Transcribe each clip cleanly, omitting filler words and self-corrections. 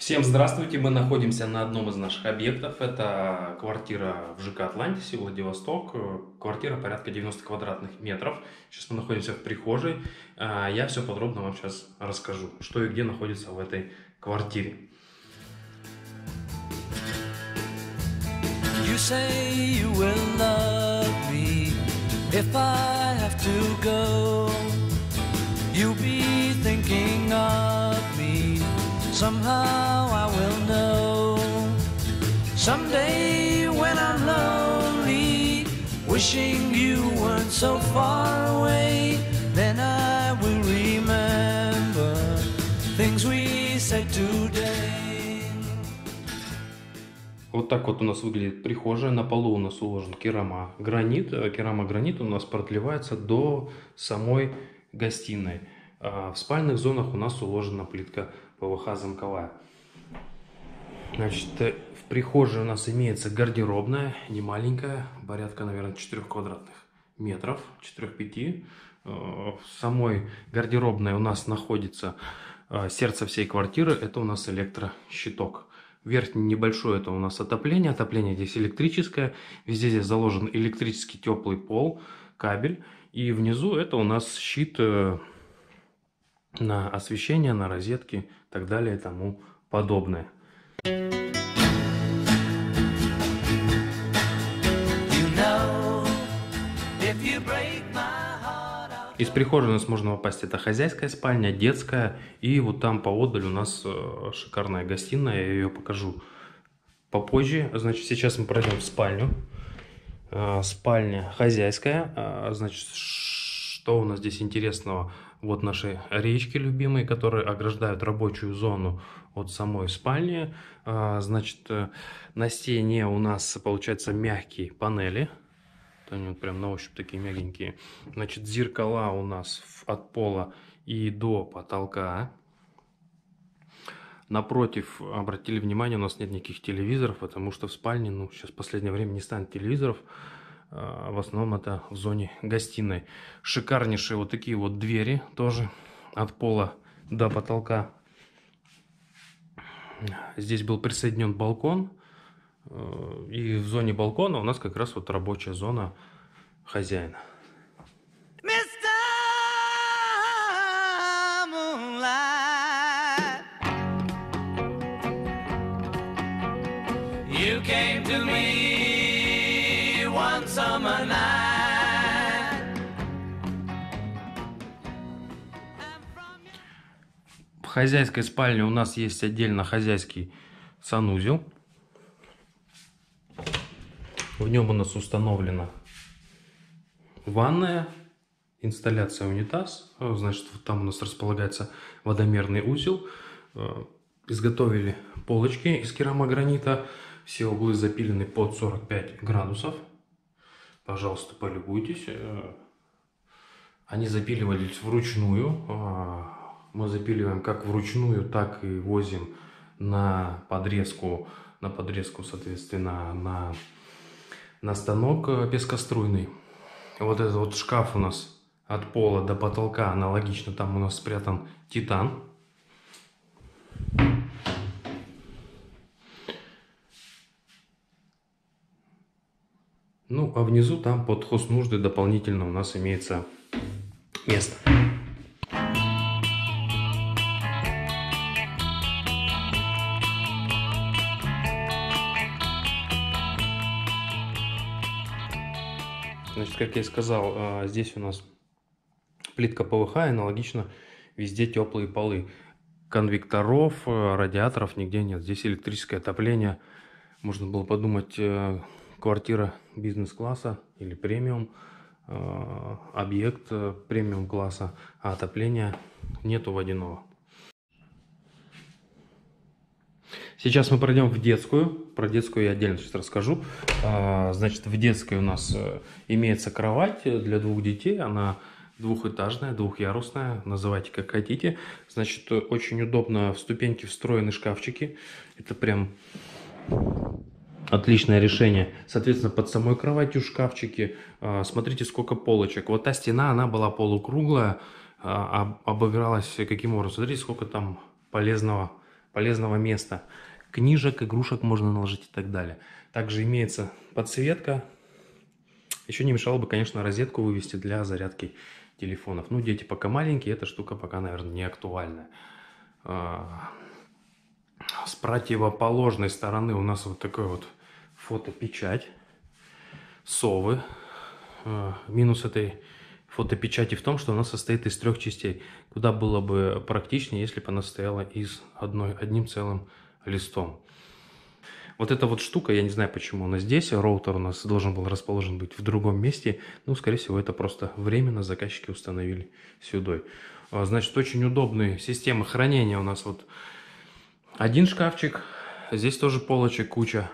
Всем здравствуйте! Мы находимся на одном из наших объектов. Это квартира в ЖК Атлантисе, Владивосток. Квартира порядка 90 квадратных метров. Сейчас мы находимся в прихожей. Я все подробно вам сейчас расскажу, что и где находится в этой квартире. You say you will love me if I have to go. You'll be thinking of me. Somehow I will know. Someday when I'm lonely, wishing you weren't so far away, then I will remember things we said today. Вот так вот у нас выглядит прихожая. На полу у нас уложен керамогранит. Керамогранит у нас продлевается до самой гостиной. В спальных зонах у нас уложена плитка ПВХ замковая. Значит, в прихожей у нас имеется гардеробная, не маленькая, порядка, наверное, 4 квадратных метров, 4-5. В самой гардеробной у нас находится сердце всей квартиры, это у нас электрощиток. Верхний небольшой, это у нас отопление, отопление здесь электрическое, везде здесь заложен электрический теплый пол, кабель. И внизу это у нас щит на освещение, на розетки и так далее и тому подобное. Из прихожей у нас можно попасть, это хозяйская спальня, детская, и вот там поодаль у нас шикарная гостиная, я ее покажу попозже. Значит, сейчас мы пройдем в спальню. Спальня хозяйская. Значит, что у нас здесь интересного? Вот наши речки любимые, которые ограждают рабочую зону от самой спальни. Значит, на стене у нас получается мягкие панели. Они вот прям на ощупь такие мягенькие. Значит, зеркала у нас от пола и до потолка. Напротив, обратили внимание, у нас нет никаких телевизоров, потому что в спальне, ну, сейчас в последнее время не станет телевизоров. В основном это в зоне гостиной. Шикарнейшие вот такие вот двери, тоже от пола до потолка. Здесь был присоединен балкон. И в зоне балкона у нас как раз вот рабочая зона хозяина. You came to me one summer night. В хозяйской спальне у нас есть отдельно хозяйский санузел. В нем у нас установлена ванная, инсталляция унитаз. Значит, вот там у нас располагается водомерный узел. Изготовили полочки из керамогранита. Все углы запилены под 45 градусов. Пожалуйста, полюбуйтесь. Они запиливались вручную. Мы запиливаем как вручную, так и возим на подрезку, соответственно, на станок пескоструйный. Вот этот вот шкаф у нас от пола до потолка аналогично. Там у нас спрятан титан. Ну, а внизу там под хознужды дополнительно у нас имеется место. Значит, как я и сказал, здесь у нас плитка ПВХ, и аналогично везде теплые полы. Конвекторов, радиаторов нигде нет. Здесь электрическое отопление. Можно было подумать, квартира бизнес-класса или премиум, объект премиум-класса, а отопления нету водяного. Сейчас мы пройдем в детскую. Про детскую я отдельно сейчас расскажу. Значит, в детской у нас имеется кровать для 2 детей. Она двухэтажная, двухъярусная. Называйте как хотите. Значит, очень удобно. В ступеньки встроены шкафчики. Это прям отличное решение. Соответственно, под самой кроватью шкафчики. Смотрите, сколько полочек. Вот та стена, она была полукруглая. Обыгралась каким образом? Смотрите, сколько там полезного полезного места. Книжек, игрушек можно наложить и так далее. Также имеется подсветка. Еще не мешало бы, конечно, розетку вывести для зарядки телефонов. Ну, дети пока маленькие, эта штука пока, наверное, не актуальна. С противоположной стороны у нас вот такой вот фотопечать совы. Минус этой фотопечати в том, что она состоит из 3 частей. Куда было бы практичнее, если бы она состояла из одним целым листом. Вот эта вот штука, я не знаю, почему она здесь. Роутер у нас должен был расположен быть в другом месте. Ну, скорее всего, это просто временно заказчики установили сюда. Значит, очень удобные системы хранения у нас вот один шкафчик. Здесь тоже полочек куча.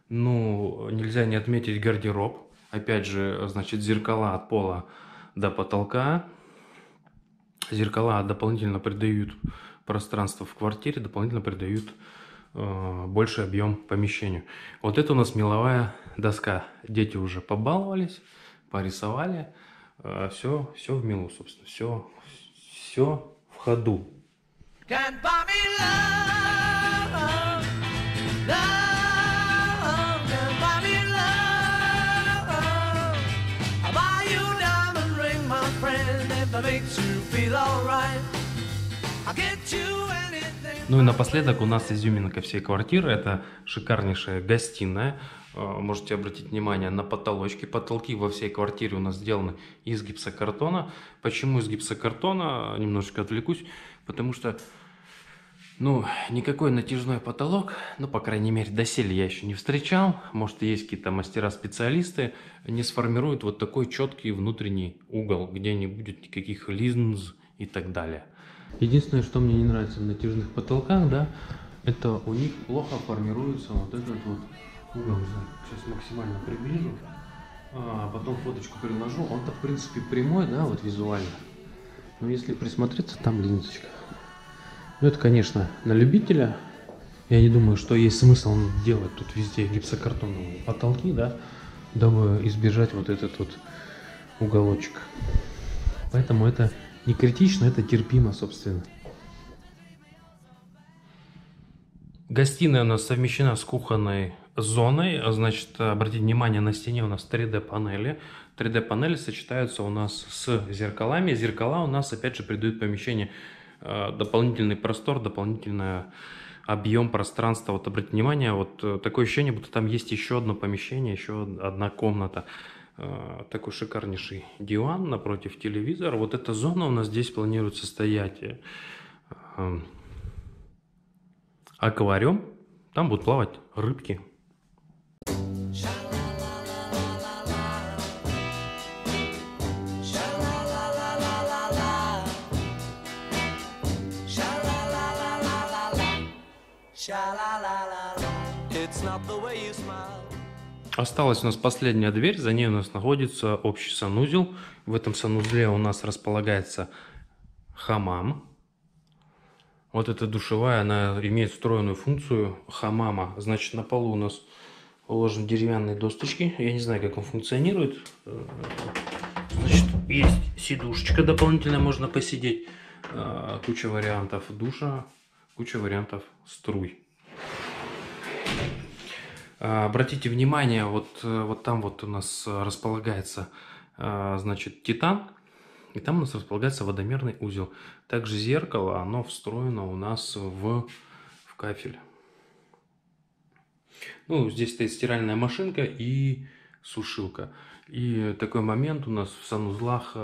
Ну, нельзя не отметить гардероб. Опять же, значит, зеркала от пола до потолка. Зеркала дополнительно придают пространство в квартире, дополнительно придают больший объем помещению. Вот это у нас меловая доска. Дети уже побаловались, порисовали. Все в милу, собственно. Все в ходу. Ну и напоследок у нас изюминка всей квартиры. Это шикарнейшая гостиная. Можете обратить внимание на потолочки. Потолки во всей квартире у нас сделаны из гипсокартона. Почему из гипсокартона? Немножечко отвлекусь. Потому что, ну, никакой натяжной потолок, ну, по крайней мере, доселе я еще не встречал. Может, есть какие-то мастера-специалисты, не сформируют вот такой четкий внутренний угол, где не будет никаких линз и так далее. Единственное, что мне не нравится в натяжных потолках, да, это у них плохо формируется вот этот вот угол. Сейчас максимально приближу, а потом фоточку приложу. Он-то, в принципе, прямой, да, вот визуально. Но если присмотреться, там линзочка. Ну, это, конечно, на любителя. Я не думаю, что есть смысл делать тут везде гипсокартоновые потолки, да, дабы избежать вот этот вот уголочек. Поэтому это не критично, это терпимо, собственно. Гостиная у нас совмещена с кухонной зоной. Значит, обратите внимание, на стене у нас 3D-панели. 3D-панели сочетаются у нас с зеркалами. Зеркала у нас, опять же, придают помещению дополнительный простор, дополнительный объем пространства. Вот обратите внимание, вот такое ощущение, будто там есть еще одно помещение, еще одна комната. Такой шикарнейший диван напротив телевизора. Вот эта зона у нас здесь планируется стоять аквариум. Там будут плавать рыбки. Осталась у нас последняя дверь, за ней у нас находится общий санузел. В этом санузле у нас располагается хамам. Вот эта душевая, она имеет встроенную функцию хамама. Значит, на полу у нас уложены деревянные досточки. Я не знаю, как он функционирует. Значит, есть сидушечка дополнительная, можно посидеть. Куча вариантов душа, куча вариантов струй. Обратите внимание, вот там вот у нас располагается, значит, титан, и там у нас располагается водомерный узел. Также зеркало, оно встроено у нас в кафель. Ну, здесь стоит стиральная машинка и сушилка. И такой момент у нас в санузлах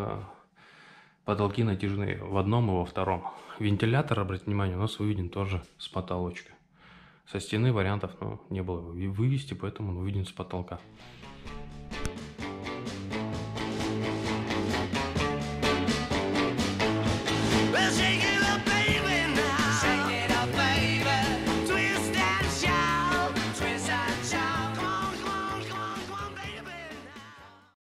потолки натяжные в одном и во втором. Вентилятор, обратите внимание, у нас выведен тоже с потолочка. Со стены вариантов не было вывести, поэтому он выведен с потолка.